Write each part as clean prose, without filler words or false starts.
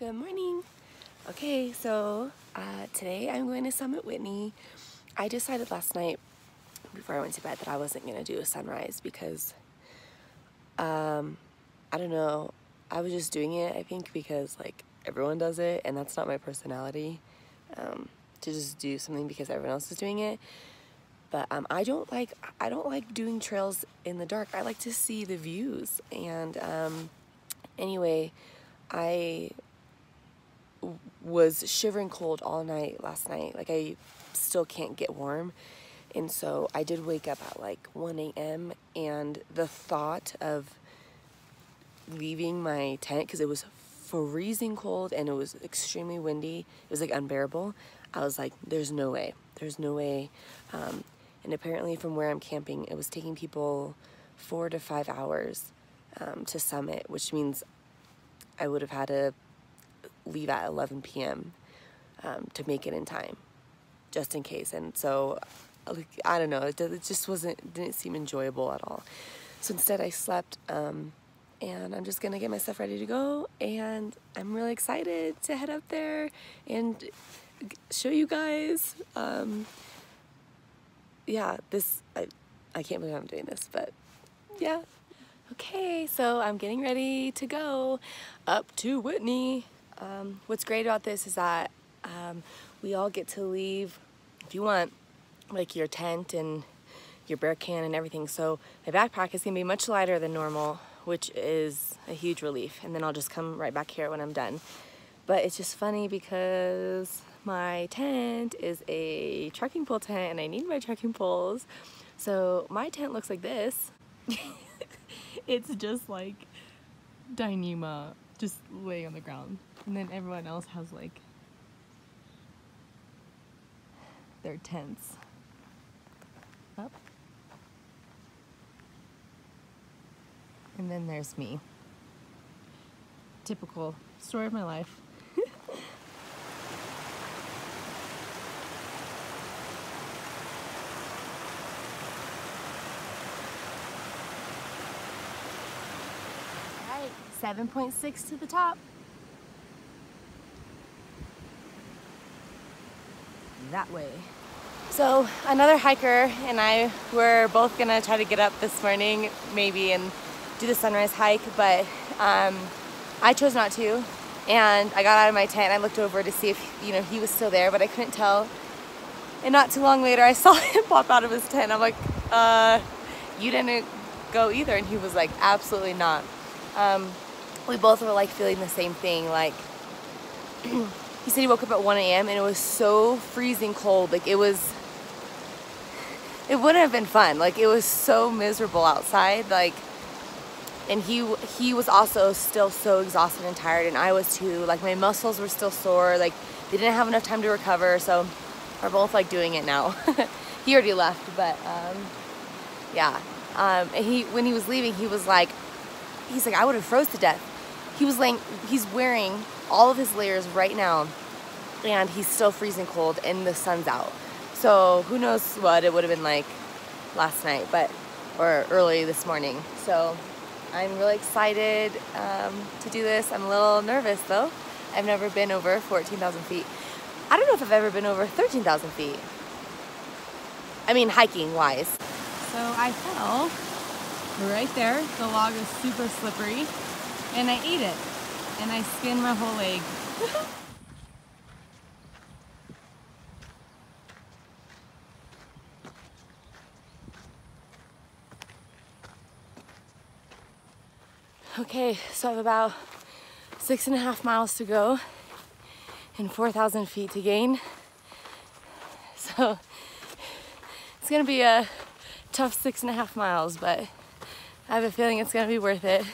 Good morning. Okay, so today I'm going to summit Whitney. I decided last night before I went to bed that I wasn't going to do a sunrise because I don't know, I was just doing it, I think, because like everyone does it, and that's not my personality, to just do something because everyone else is doing it. But I don't like doing trails in the dark. I like to see the views. And anyway, I was shivering cold all night last night. Like, I still can't get warm. And so I did wake up at like 1 a.m. and the thought of leaving my tent, because it was freezing cold and it was extremely windy, it was like unbearable. I was like, there's no way. And apparently from where I'm camping, it was taking people 4 to 5 hours to summit, which means I would have had to leave at 11 p.m. To make it in time, just in case. And so, I don't know, it just didn't seem enjoyable at all. So instead I slept, and I'm just gonna get my stuff ready to go, and I'm really excited to head up there and show you guys. Yeah, I can't believe I'm doing this, but yeah. Okay, so I'm getting ready to go up to Whitney. What's great about this is that we all get to leave, if you want, like your tent and your bear can and everything. So my backpack is gonna be much lighter than normal, which is a huge relief. And then I'll just come right back here when I'm done. But it's just funny because my tent is a trekking pole tent and I need my trekking poles. So my tent looks like this. It's just like Dyneema just laying on the ground. And then everyone else has like their tents up. And then there's me. Typical story of my life. All right, 7.6 to the top. That way. So another hiker and I were both gonna try to get up this morning maybe and do the sunrise hike, but I chose not to. And I got out of my tent and I looked over to see if he was still there, but I couldn't tell. And not too long later I saw him pop out of his tent. I'm like, you didn't go either? And he was like, absolutely not. We both were like feeling the same thing. Like, he said he woke up at 1 a.m. and it was so freezing cold. Like, it wouldn't have been fun. Like, it was so miserable outside. Like, and he was also still so exhausted and tired, and I was too. Like, my muscles were still sore. Like, they didn't have enough time to recover. So we're both like doing it now. He already left, but yeah. And when he was leaving, he's like, I would have froze to death. He's wearing all of his layers right now, and he's still freezing cold and the sun's out. So who knows what it would have been like last night, or early this morning. So I'm really excited to do this. I'm a little nervous though. I've never been over 14,000 feet. I don't know if I've ever been over 13,000 feet. I mean, hiking wise. So I fell right there. The log is super slippery. And I ate it, and I skinned my whole leg. Okay, so I have about 6.5 miles to go and 4,000 feet to gain. So it's gonna be a tough 6.5 miles, but I have a feeling it's gonna be worth it.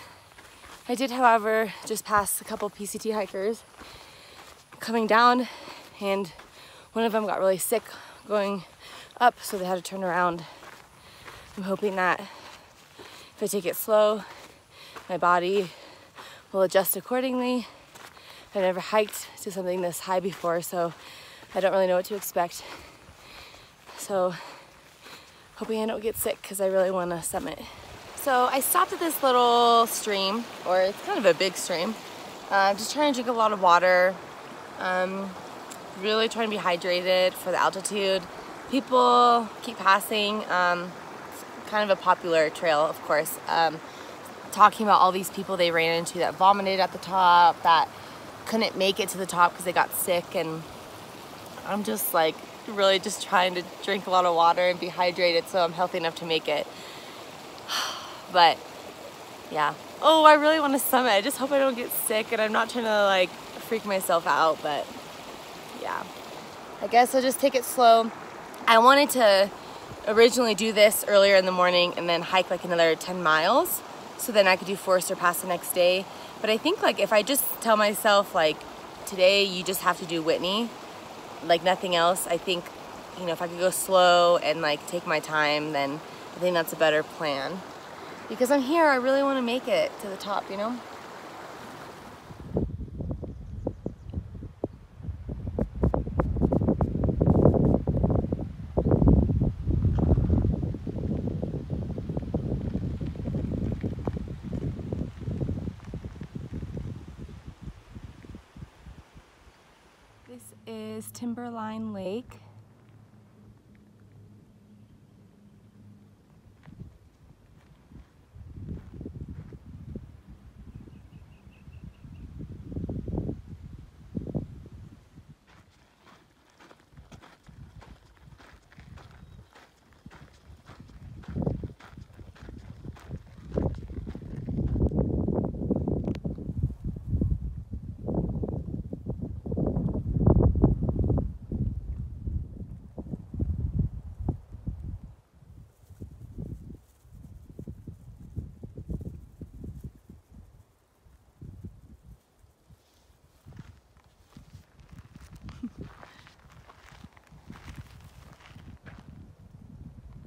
I did, however, just pass a couple PCT hikers coming down, and one of them got really sick going up, so they had to turn around. I'm hoping that if I take it slow, my body will adjust accordingly. I've never hiked to something this high before, so I don't really know what to expect. So, hoping I don't get sick because I really want to summit. So I stopped at this little stream, or it's kind of a big stream, Just trying to drink a lot of water. Really trying to be hydrated for the altitude. People keep passing. It's kind of a popular trail, of course. Talking about all these people they ran into that vomited at the top, that couldn't make it to the top because they got sick, and I'm just like really just trying to drink a lot of water and be hydrated so I'm healthy enough to make it. But yeah. Oh, I really want to summit. I just hope I don't get sick, and I'm not trying to like freak myself out, but yeah. I guess I'll just take it slow. I wanted to originally do this earlier in the morning and then hike like another 10 miles so then I could do Forester Pass the next day. But I think like if I just tell myself like today you just have to do Whitney, like nothing else, I think, you know, if I could go slow and like take my time, then I think that's a better plan. Because I'm here, I really want to make it to the top, you know? This is Timberline Lake.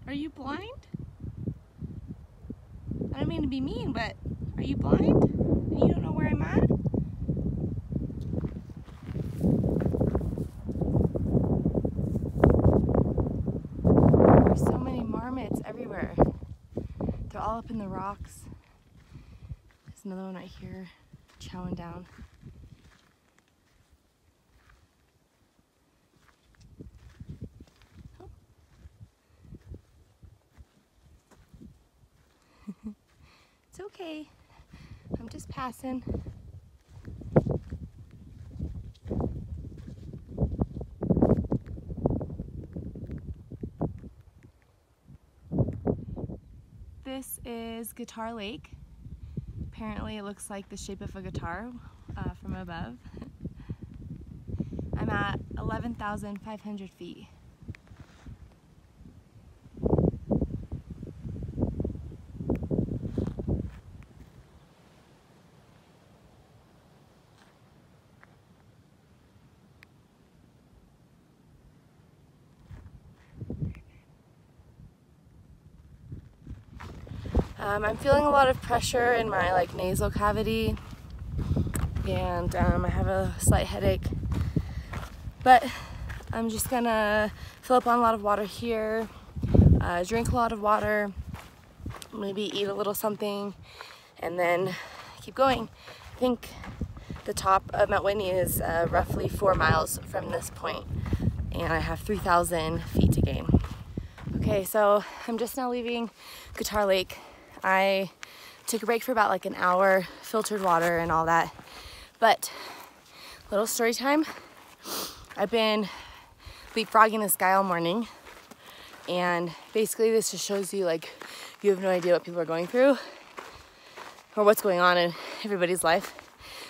Are you blind? I don't mean to be mean, but are you blind? And you don't know where I'm at? There's so many marmots everywhere. They're all up in the rocks. There's another one right here, chowing down. It's okay. I'm just passing. This is Guitar Lake. Apparently it looks like the shape of a guitar from above. I'm at 11,500 feet. I'm feeling a lot of pressure in my like nasal cavity, and I have a slight headache, but I'm just gonna fill up on a lot of water here, drink a lot of water, maybe eat a little something, and then keep going. I think the top of Mount Whitney is roughly 4 miles from this point, and I have 3,000 feet to gain. Okay, so I'm just now leaving Guitar Lake. I took a break for about like an hour, filtered water and all that. But little story time. I've been leapfrogging this guy all morning, and basically this just shows you like you have no idea what people are going through or what's going on in everybody's life.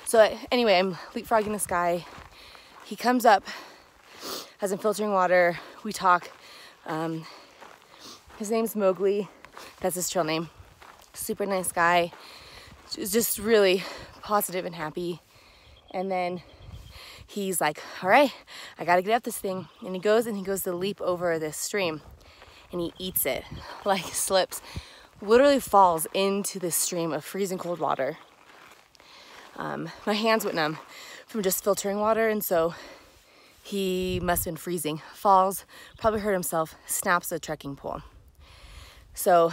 So anyway, I'm leapfrogging this guy. He comes up as I'm filtering water. We talk. His name's Mowgli. That's his trail name. Super nice guy, just really positive and happy. And then he's like, all right, I gotta get up this thing. And he goes to leap over this stream, and he eats it, like slips, literally falls into this stream of freezing cold water. My hands went numb from just filtering water, and so he must have been freezing. Falls, probably hurt himself, snaps a trekking pole. So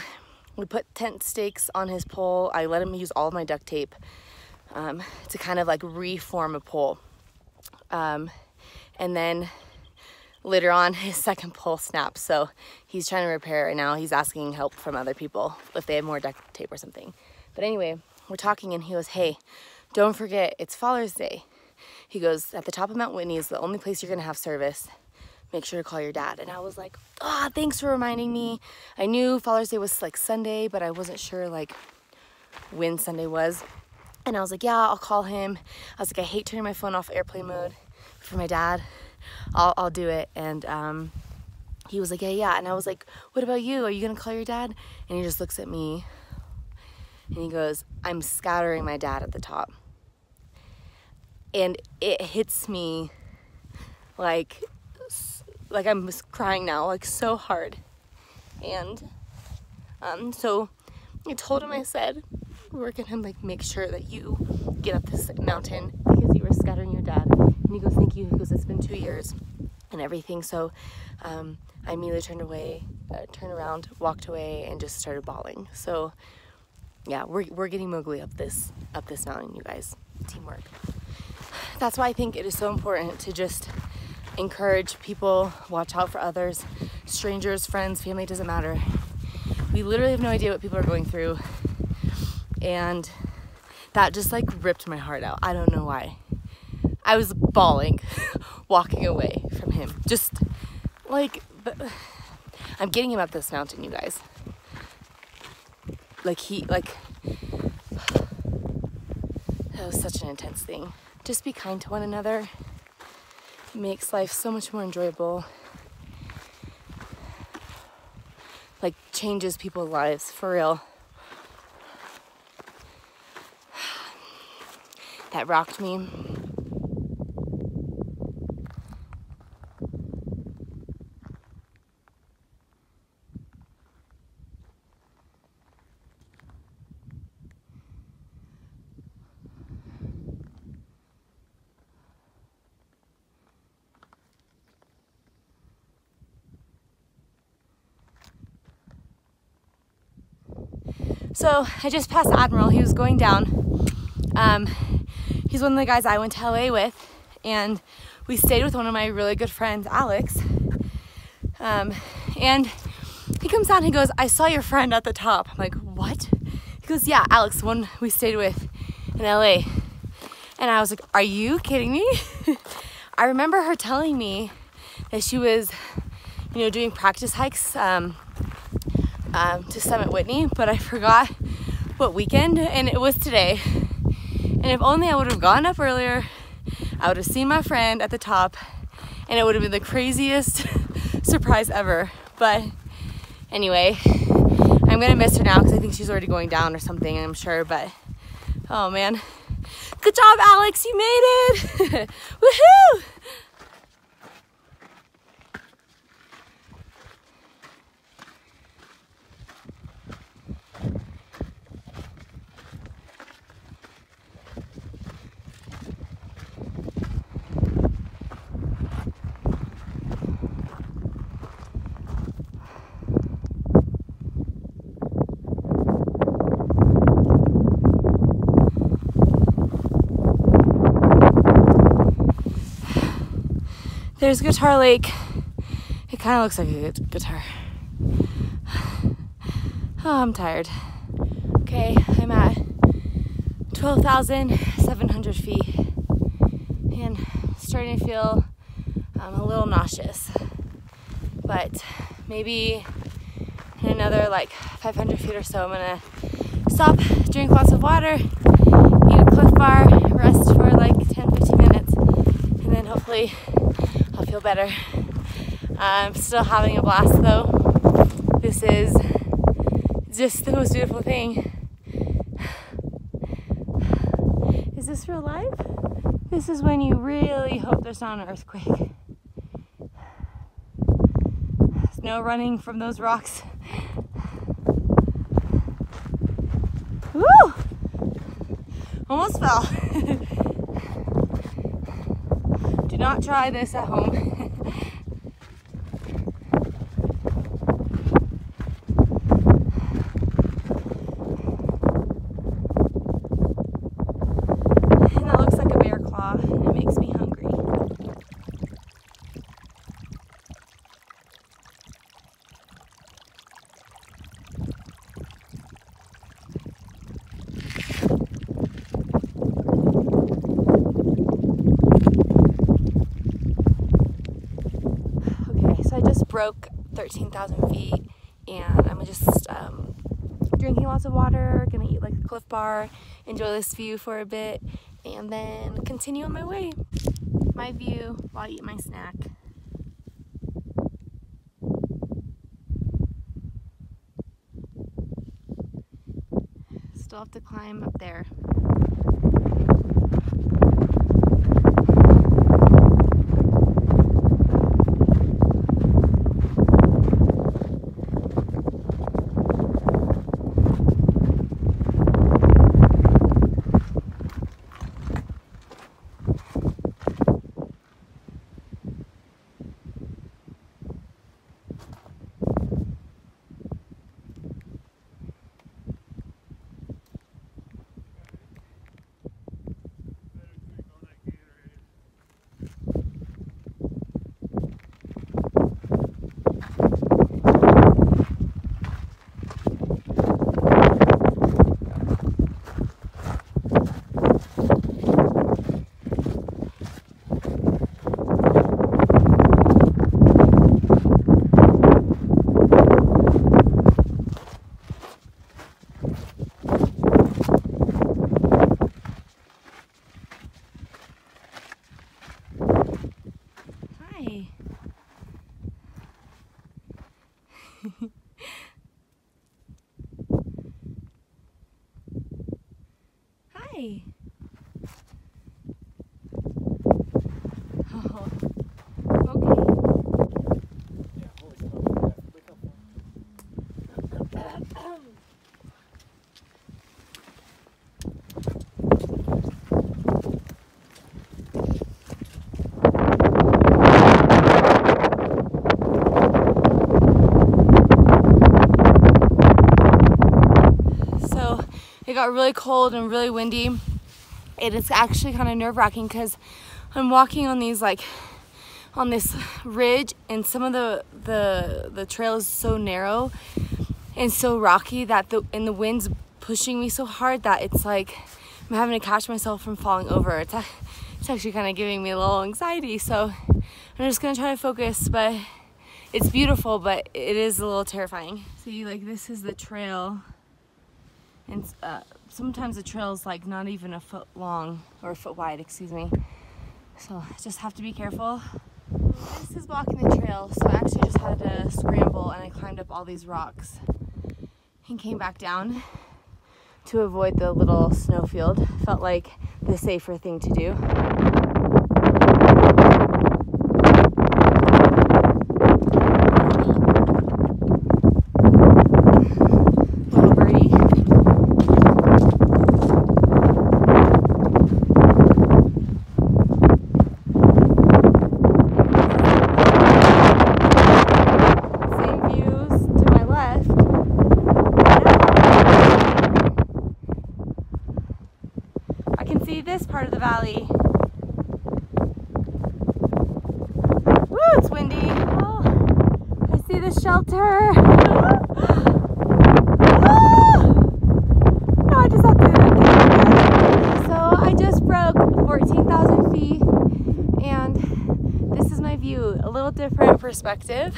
we put tent stakes on his pole. I let him use all of my duct tape. to kind of like reform a pole. And then later on, his second pole snapped, so he's trying to repair it now. He's asking help from other people if they have more duct tape or something. But anyway, we're talking and he goes, hey, don't forget, it's Father's Day. He goes, at the top of Mount Whitney is the only place you're gonna have service. Make sure to call your dad. And I was like, ah, thanks for reminding me. I knew Father's Day was like Sunday, but I wasn't sure like when Sunday was. And I was like, yeah, I'll call him. I was like, I hate turning my phone off airplane mode for my dad. I'll do it. And he was like, yeah. And I was like, what about you? Are you gonna call your dad? And he just looks at me and he goes, I'm scattering my dad at the top. And it hits me like I'm crying now, like so hard. And so I told him, I said, we're gonna like make sure that you get up this mountain because you were scattering your dad. And he goes, thank you. He goes, it's been 2 years and everything. So I immediately turned around, walked away, and just started bawling. So yeah, we're getting Mowgli up this mountain, you guys. Teamwork. That's why I think it is so important to just encourage people, watch out for others, strangers, friends, family, doesn't matter. We literally have no idea what people are going through. And that just like ripped my heart out. I don't know why. I was bawling walking away from him. Just like, I'm getting him up this mountain, you guys. That was such an intense thing. Just be kind to one another. It makes life so much more enjoyable. Like, changes people's lives, for real. That rocked me. So I just passed Admiral. He was going down. He's one of the guys I went to LA with, and we stayed with one of my really good friends, Alex. And he comes down and he goes, I saw your friend at the top. I'm like, what? He goes, yeah, Alex, the one we stayed with in LA. And I was like, are you kidding me? I remember her telling me that she was, doing practice hikes to Summit Whitney, but I forgot what weekend, and it was today. And if only I would have gotten up earlier, I would have seen my friend at the top, and it would have been the craziest surprise ever. But anyway, I'm gonna miss her now because I think she's already going down or something, I'm sure. But oh man, good job, Alex, you made it. Woohoo! There's Guitar Lake. It kind of looks like a guitar. Oh, I'm tired. Okay, I'm at 12,700 feet and starting to feel a little nauseous. But maybe in another like 500 feet or so, I'm gonna stop, drink lots of water, eat a Cliff Bar, rest for like 10-15 minutes, and then hopefully I'll feel better. I'm still having a blast though. This is just the most beautiful thing. Is this real life? This is when you really hope there's not an earthquake. There's no running from those rocks. Woo! Almost fell. Do not try this at home. 13,000 feet, and I'm just drinking lots of water, gonna eat like a Cliff Bar, enjoy this view for a bit, and then continue on my way. My view while I eat my snack. Still have to climb up there. Hi. Oh, okay. So it got really cold and really windy. And it's actually kind of nerve-wracking because I'm walking on these on this ridge, and some of the trail is so narrow and so rocky that the wind's pushing me so hard that it's like I'm having to catch myself from falling over. It's actually kind of giving me a little anxiety, so I'm just gonna try to focus. But it's beautiful, but it is a little terrifying. See, like, this is the trail, and sometimes the trail's like not even a foot long, or a foot wide, excuse me. So just have to be careful. This is blocking the trail, so I actually just had to scramble, and I climbed up all these rocks and came back down to avoid the little snowfield. Felt like the safer thing to do. Little birdie. This part of the valley. Woo, it's windy. Oh, I see the shelter. No, I just have to get it. So I just broke 14,000 feet, and this is my view. A little different perspective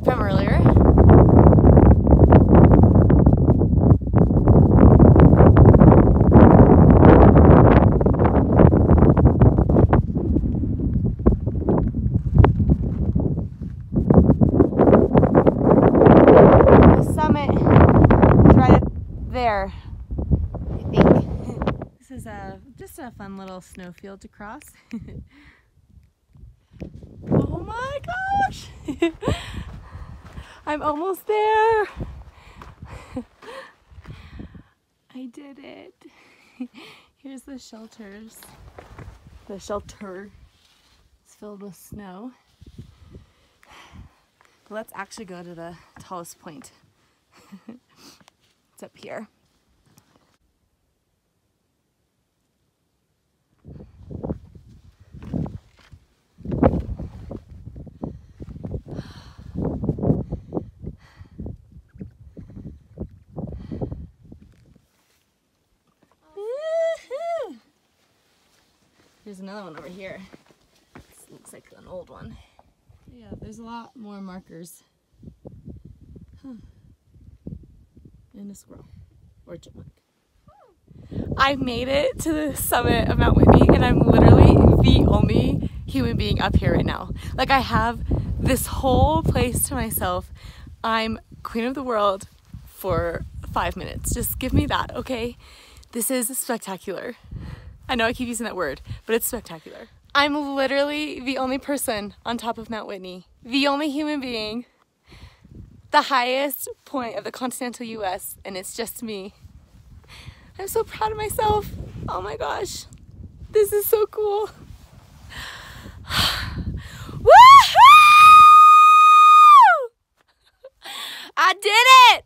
from earlier. There, I think. This is just a fun little snowfield to cross. Oh my gosh! I'm almost there! I did it! Here's the shelters. The shelter is filled with snow. But let's actually go to the tallest point. It's up here. There's another one over here. This looks like an old one. Yeah, there's a lot more markers. And a squirrel. Or a chipmunk. I made it to the summit of Mount Whitney, and I'm literally the only human being up here right now. Like, I have this whole place to myself. I'm queen of the world for 5 minutes. Just give me that, okay? This is spectacular. I know I keep using that word, but it's spectacular. I'm literally the only person on top of Mount Whitney. The only human being. The highest point of the continental US, and it's just me. I'm so proud of myself. Oh my gosh. This is so cool. Woohoo! I did it!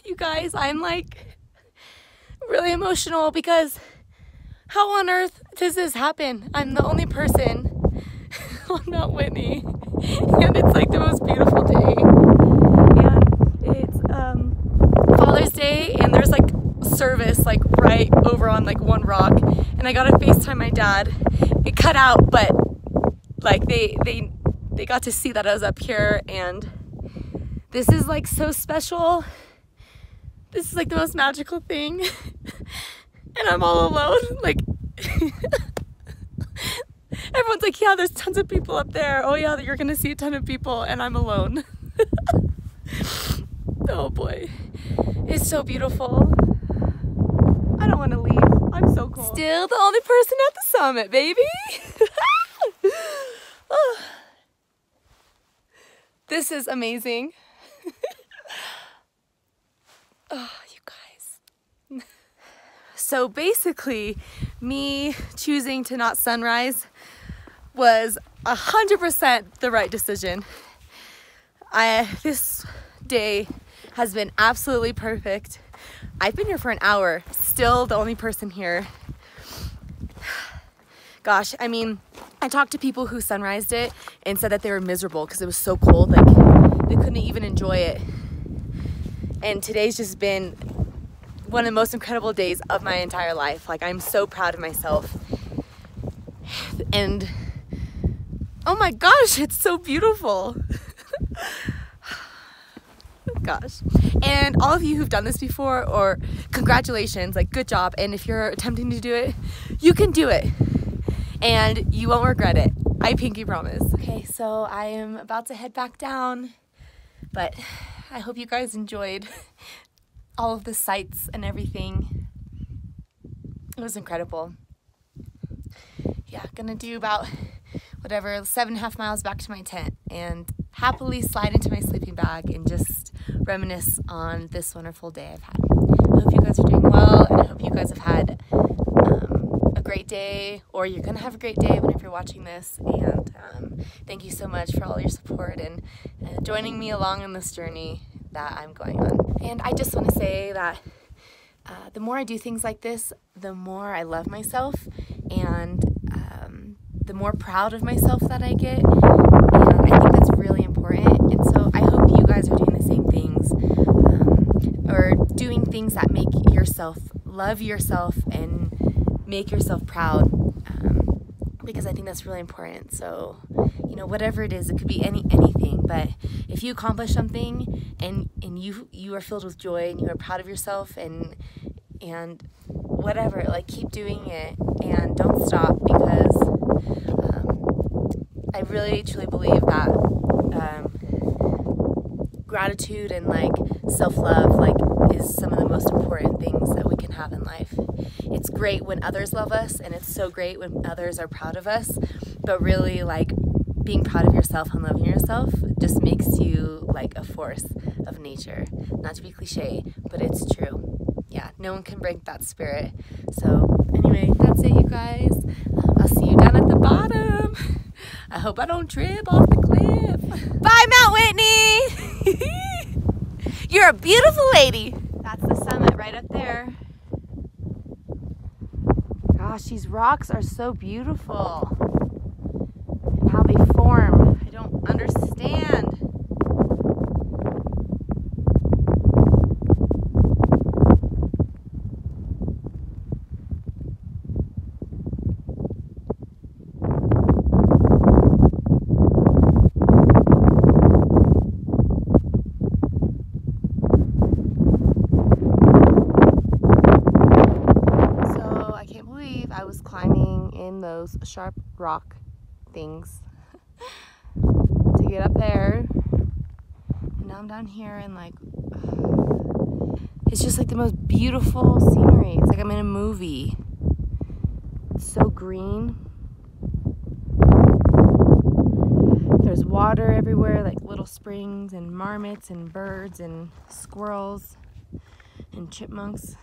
You guys, I'm like really emotional because how on earth does this happen? I'm the only person on Mount Whitney, and it's like the most beautiful day, and it's Father's Day, and there's like service like right over on like one rock, and I gotta FaceTime my dad. It cut out, but like they got to see that I was up here, and this is like so special. This is like the most magical thing, and I'm all alone. Like, everyone's like, yeah, there's tons of people up there. Oh yeah, you're gonna see a ton of people, and I'm alone. Oh boy, it's so beautiful. I don't want to leave. I'm so cold. Still the only person at the summit, baby. Oh. This is amazing. Oh, you guys. So basically, me choosing to not sunrise was 100% the right decision. This day has been absolutely perfect. I've been here for an hour, still the only person here. Gosh, I mean, I talked to people who sunrised it and said that they were miserable because it was so cold, like they couldn't even enjoy it. And today's just been one of the most incredible days of my entire life. Like, I'm so proud of myself. And oh my gosh, it's so beautiful. Gosh. And all of you who've done this before, or congratulations, like good job. And if you're attempting to do it, you can do it. And you won't regret it. I pinky promise. Okay, so I am about to head back down, but I hope you guys enjoyed all of the sights and everything. It was incredible. Yeah, gonna do about whatever, 7.5 miles back to my tent and happily slide into my sleeping bag and just reminisce on this wonderful day I've had. I hope you guys are doing well, and I hope you guys have had a great day, or you're gonna have a great day whenever you're watching this. And thank you so much for all your support and joining me along in this journey that I'm going on. And I just want to say that the more I do things like this, the more I love myself, and the more proud of myself that I get. And I think that's really important. And so I hope you guys are doing the same things, or doing things that make yourself love yourself and make yourself proud, because I think that's really important. So, you know, whatever it is, it could be anything, but if you accomplish something and you are filled with joy and you are proud of yourself and whatever, like, keep doing it and don't stop, because I really truly believe that gratitude and like self-love like is some of the most important things that we can have in life. It's great when others love us, and it's so great when others are proud of us, but really, like, being proud of yourself and loving yourself just makes you like a force of nature. Not to be cliche, but it's true. Yeah, no one can break that spirit. So anyway, that's it, you guys. I'll see you down at the bottom. I hope I don't trip off the cliff. Bye, Mount Whitney. You're a beautiful lady. That's the summit right up there. Gosh, these rocks are so beautiful. And how they form, I don't understand. I was climbing in those sharp rock things to get up there, and now I'm down here and like it's just like the most beautiful scenery. It's like I'm in a movie. It's so green. There's water everywhere, like little springs and marmots and birds and squirrels and chipmunks.